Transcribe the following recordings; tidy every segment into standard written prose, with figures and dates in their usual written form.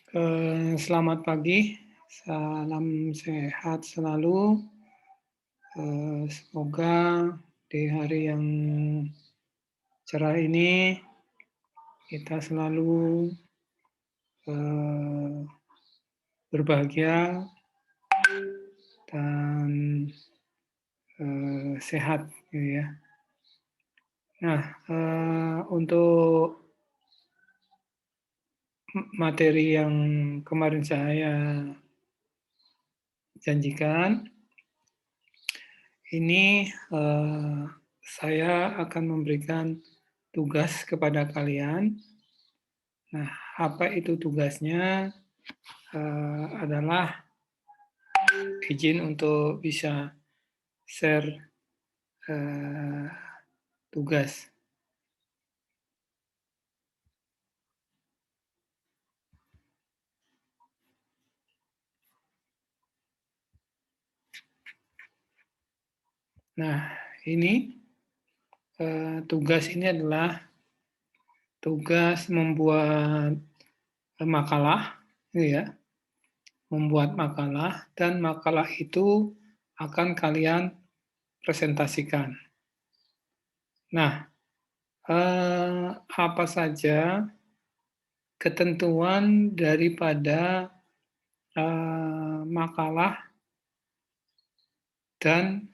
Selamat pagi, salam sehat selalu. Semoga di hari yang cerah ini kita selalu eh, berbahagia dan sehat, gitu ya. Nah, untuk materi yang kemarin saya janjikan, ini saya akan memberikan tugas kepada kalian. Nah, apa itu tugasnya? Adalah izin untuk bisa share tugas. Nah, ini tugas ini adalah tugas membuat makalah, ya, membuat makalah dan makalah itu akan kalian presentasikan. Nah, apa saja ketentuan daripada makalah dan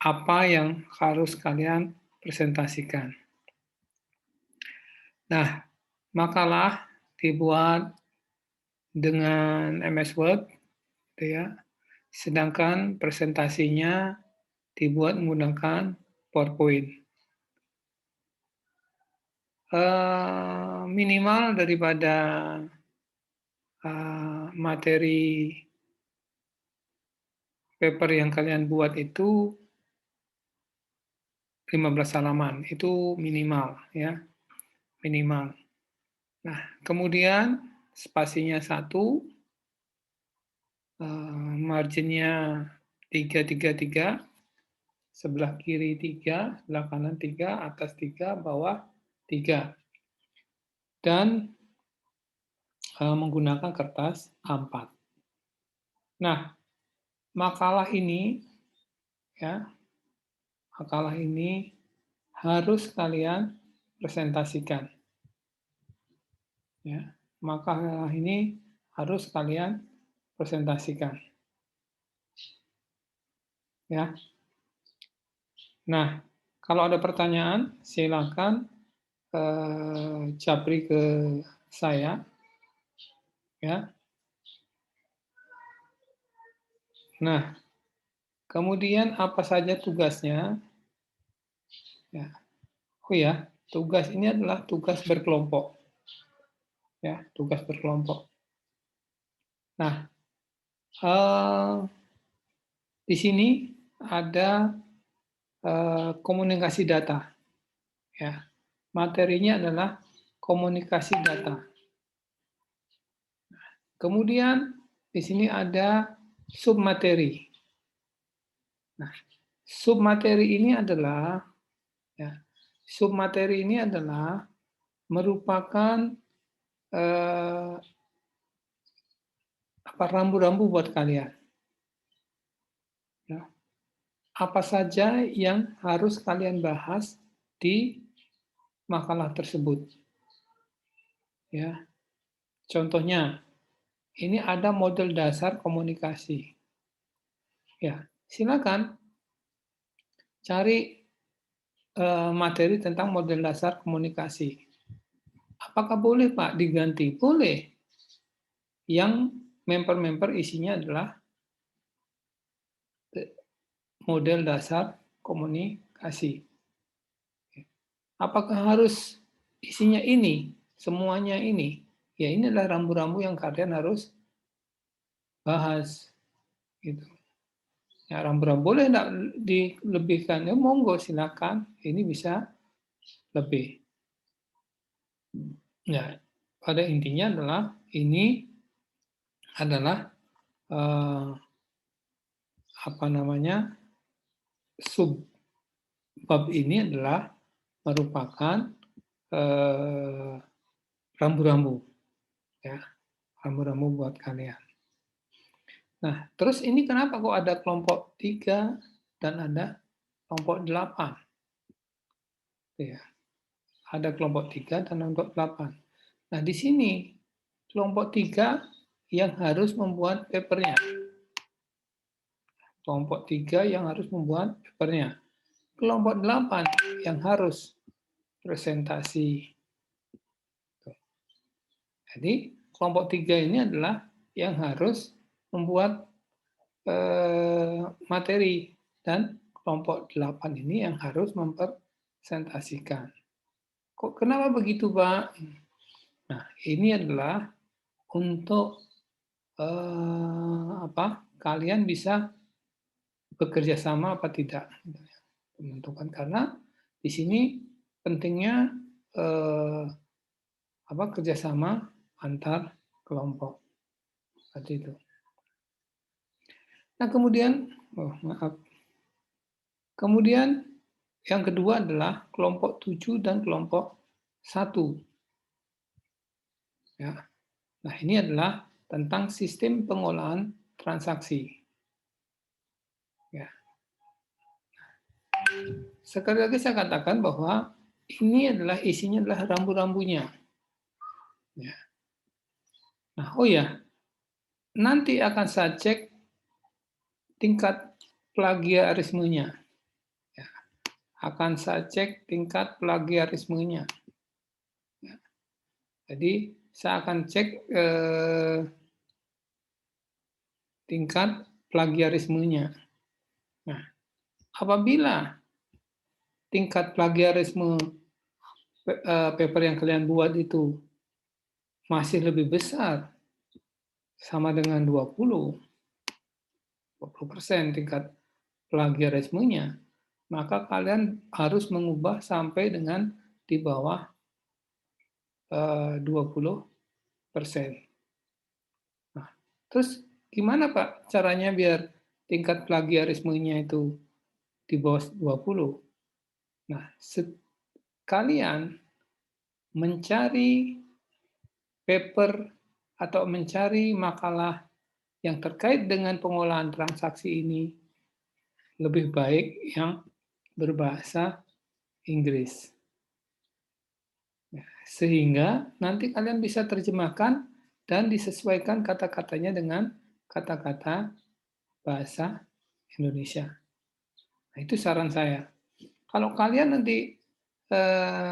apa yang harus kalian presentasikan. Nah, makalah dibuat dengan MS Word, gitu ya. Sedangkan presentasinya dibuat menggunakan PowerPoint. Minimal daripada materi paper yang kalian buat itu 15 halaman, itu minimal, ya, minimal. Nah, kemudian spasinya 1, marginnya 3, 3, 3, sebelah kiri 3, sebelah kanan 3, atas 3, bawah 3. Dan menggunakan kertas A4. Nah, makalah ini, ya, makalah ini harus kalian presentasikan. Ya, makalah ini harus kalian presentasikan. Ya. Nah, kalau ada pertanyaan, silakan japri ke saya. Ya. Nah, kemudian apa saja tugasnya? Ya. Oh ya, tugas ini adalah tugas berkelompok. Ya, tugas berkelompok. Nah, di sini ada komunikasi data. Ya, materinya adalah komunikasi data. Kemudian di sini ada submateri. Nah, submateri ini adalah, ya, submateri ini adalah merupakan rambu-rambu buat kalian. Ya. Apa saja yang harus kalian bahas di makalah tersebut. Ya, contohnya, ini ada model dasar komunikasi. Ya, silakan cari materi tentang model dasar komunikasi. Apakah boleh Pak diganti? Boleh. Yang member-member isinya adalah model dasar komunikasi. Apakah harus isinya ini, semuanya ini? Ya, ini adalah rambu-rambu yang kalian harus bahas. Gitu. Ya, rambu-rambu boleh enggak dilebihkan? Ya, monggo silakan. Ini bisa lebih. Ya, pada intinya adalah ini adalah apa namanya, subbab ini adalah merupakan rambu-rambu, ya, rambu-rambu buat kalian. Nah, terus ini kenapa kok ada kelompok 3 dan ada kelompok 8? Ya, ada kelompok 3 dan kelompok 8. Nah, di sini kelompok 3 yang harus membuat papernya. Kelompok 3 yang harus membuat papernya. Kelompok 8 yang harus presentasi. Jadi, kelompok 3 ini adalah yang harus membuat materi, dan kelompok 8 ini yang harus mempresentasikan. Kok kenapa begitu, Pak? Nah, ini adalah untuk kalian bisa bekerja sama apa tidak, menentukan, karena di sini pentingnya kerjasama antar kelompok seperti itu. Nah, kemudian yang kedua adalah kelompok 7 dan kelompok 1. Ya. Nah, ini adalah tentang sistem pengolahan transaksi. Ya. Sekali lagi saya katakan bahwa ini adalah isinya adalah rambu-rambunya. Ya. Nah, nanti akan saya cek tingkat plagiarismenya. Ya. Akan saya cek tingkat plagiarismenya. Ya. Jadi saya akan cek tingkat plagiarismenya. Nah, apabila tingkat plagiarisme paper yang kalian buat itu masih lebih besar, sama dengan 20% tingkat plagiarismenya, maka kalian harus mengubah sampai dengan di bawah 20%. Nah, terus gimana Pak caranya biar tingkat plagiarismenya itu di bawah 20? Nah, kalian mencari paper atau mencari makalah yang terkait dengan pengolahan transaksi ini lebih baik yang berbahasa Inggris. Sehingga nanti kalian bisa terjemahkan dan disesuaikan kata-katanya dengan kata-kata bahasa Indonesia. Nah, itu saran saya. Kalau kalian nanti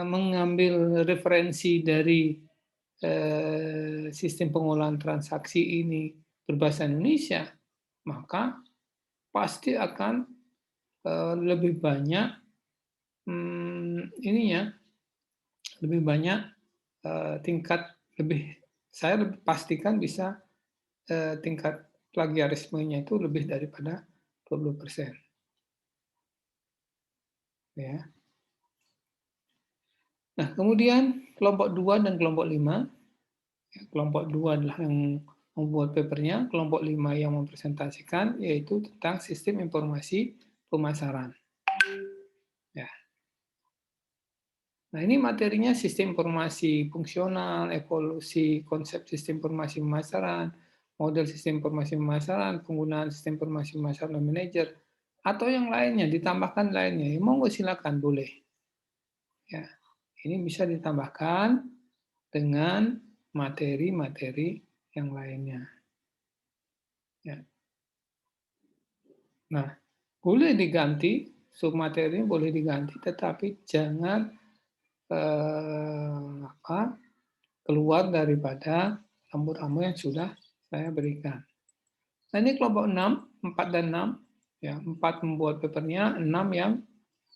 mengambil referensi dari sistem pengolahan transaksi ini berbahasa Indonesia, maka pasti akan lebih banyak lebih banyak tingkat saya pastikan bisa tingkat plagiarismenya itu lebih daripada 20%. Ya. Nah, kemudian kelompok 2 dan kelompok 5. Kelompok 2 adalah yang membuat papernya, kelompok 5 yang mempresentasikan, yaitu tentang sistem informasi pemasaran. Ya. Nah, ini materinya sistem informasi fungsional, evolusi konsep sistem informasi pemasaran, model sistem informasi pemasaran, penggunaan sistem informasi pemasaran dan manajer, atau yang lainnya, ditambahkan lainnya. Ya, monggo silakan, boleh. Ya, ini bisa ditambahkan dengan materi-materi yang lainnya. Ya. Nah, boleh diganti, submateri boleh diganti, tetapi jangan keluar daripada rambu-rambu yang sudah saya berikan. Nah, ini kelompok 6, 4 dan 6. Ya, 4 membuat papernya, 6 yang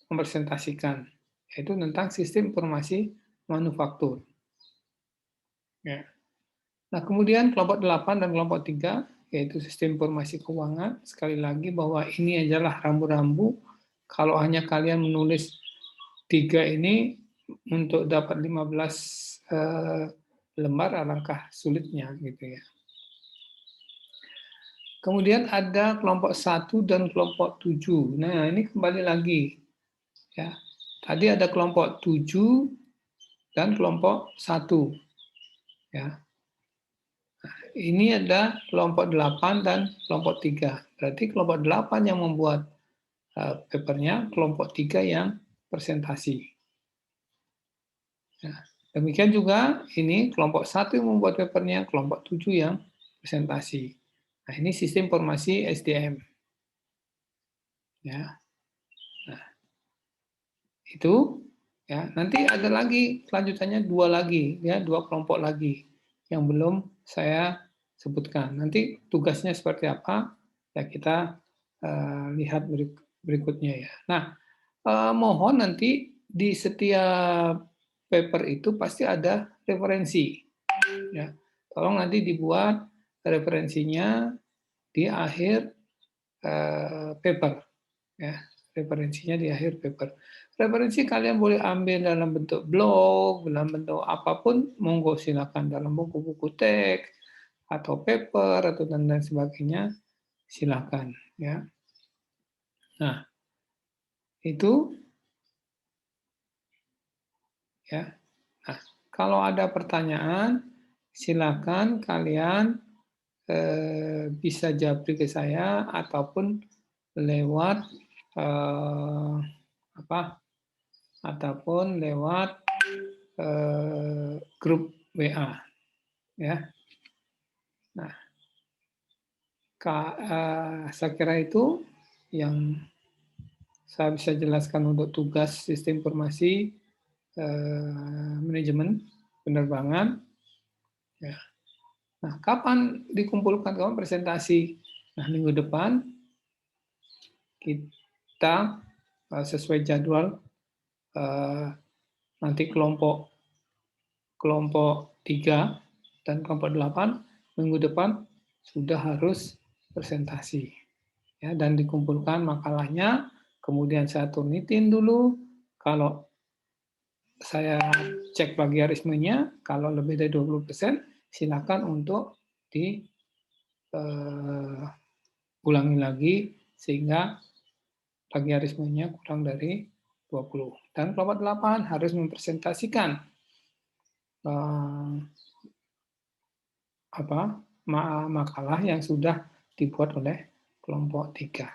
mempresentasikan, yaitu tentang sistem informasi manufaktur. Ya. Nah, kemudian kelompok 8 dan kelompok 3, yaitu sistem informasi keuangan. Sekali lagi bahwa ini adalah rambu-rambu. Kalau hanya kalian menulis 3 ini untuk dapat 15 lembar, alangkah sulitnya gitu ya. Kemudian ada kelompok 1 dan kelompok 7. Nah, ini kembali lagi. Ya. Tadi ada kelompok 7 dan kelompok 1. Ya. Ini ada kelompok 8 dan kelompok 3. Berarti kelompok 8 yang membuat papernya, kelompok 3 yang presentasi. Ya. Demikian juga ini kelompok 1 yang membuat papernya, kelompok 7 yang presentasi. Nah, ini sistem informasi SDM. Ya. Nah, itu ya. Nanti ada lagi kelanjutannya dua lagi, ya, dua kelompok lagi yang belum saya sebutkan. Nanti tugasnya seperti apa? Ya kita lihat berikutnya ya. Nah, mohon nanti di setiap paper itu pasti ada referensi. Ya, tolong nanti dibuat referensinya di akhir paper. Ya, referensinya di akhir paper. Referensi kalian boleh ambil dalam bentuk blog, dalam bentuk apapun, monggo silakan dalam buku-buku teks atau paper atau dan lain sebagainya, silakan ya. Nah, itu ya. Nah, kalau ada pertanyaan, silakan kalian bisa japri ke saya ataupun lewat apa? Ataupun lewat grup WA ya. Nah, saya kira itu yang saya bisa jelaskan untuk tugas sistem informasi manajemen penerbangan. Ya. Nah, kapan dikumpulkan kawan presentasi? Nah, minggu depan kita sesuai jadwal nanti kelompok 3 dan kelompok 8 minggu depan sudah harus presentasi. Ya, dan dikumpulkan makalahnya, kemudian saya turnitin dulu. Kalau saya cek plagiarismenya, kalau lebih dari 20%, silakan untuk diulangi lagi sehingga plagiarismenya kurang dari 20. Dan kelompok 8 harus mempresentasikan makalah yang sudah dibuat oleh kelompok 3.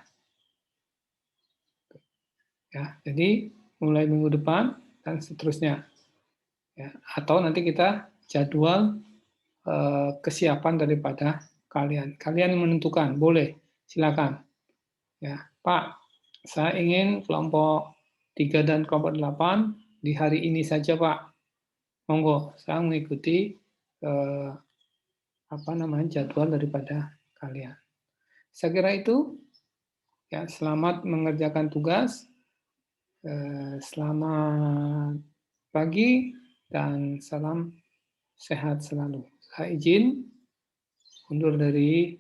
Ya, jadi mulai minggu depan dan seterusnya. Ya, atau nanti kita jadwal kesiapan daripada kalian. Kalian menentukan, boleh, silakan. Ya, Pak, saya ingin kelompok 3 dan kelompok 8 di hari ini saja, Pak. Monggo, saya mengikuti jadwal daripada kalian. Saya kira itu. Ya, selamat mengerjakan tugas. Selamat pagi dan salam sehat selalu. Saya izin undur dari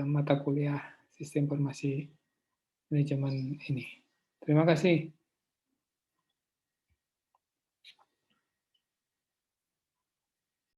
mata kuliah Sistem Informasi Manajemen ini. Terima kasih.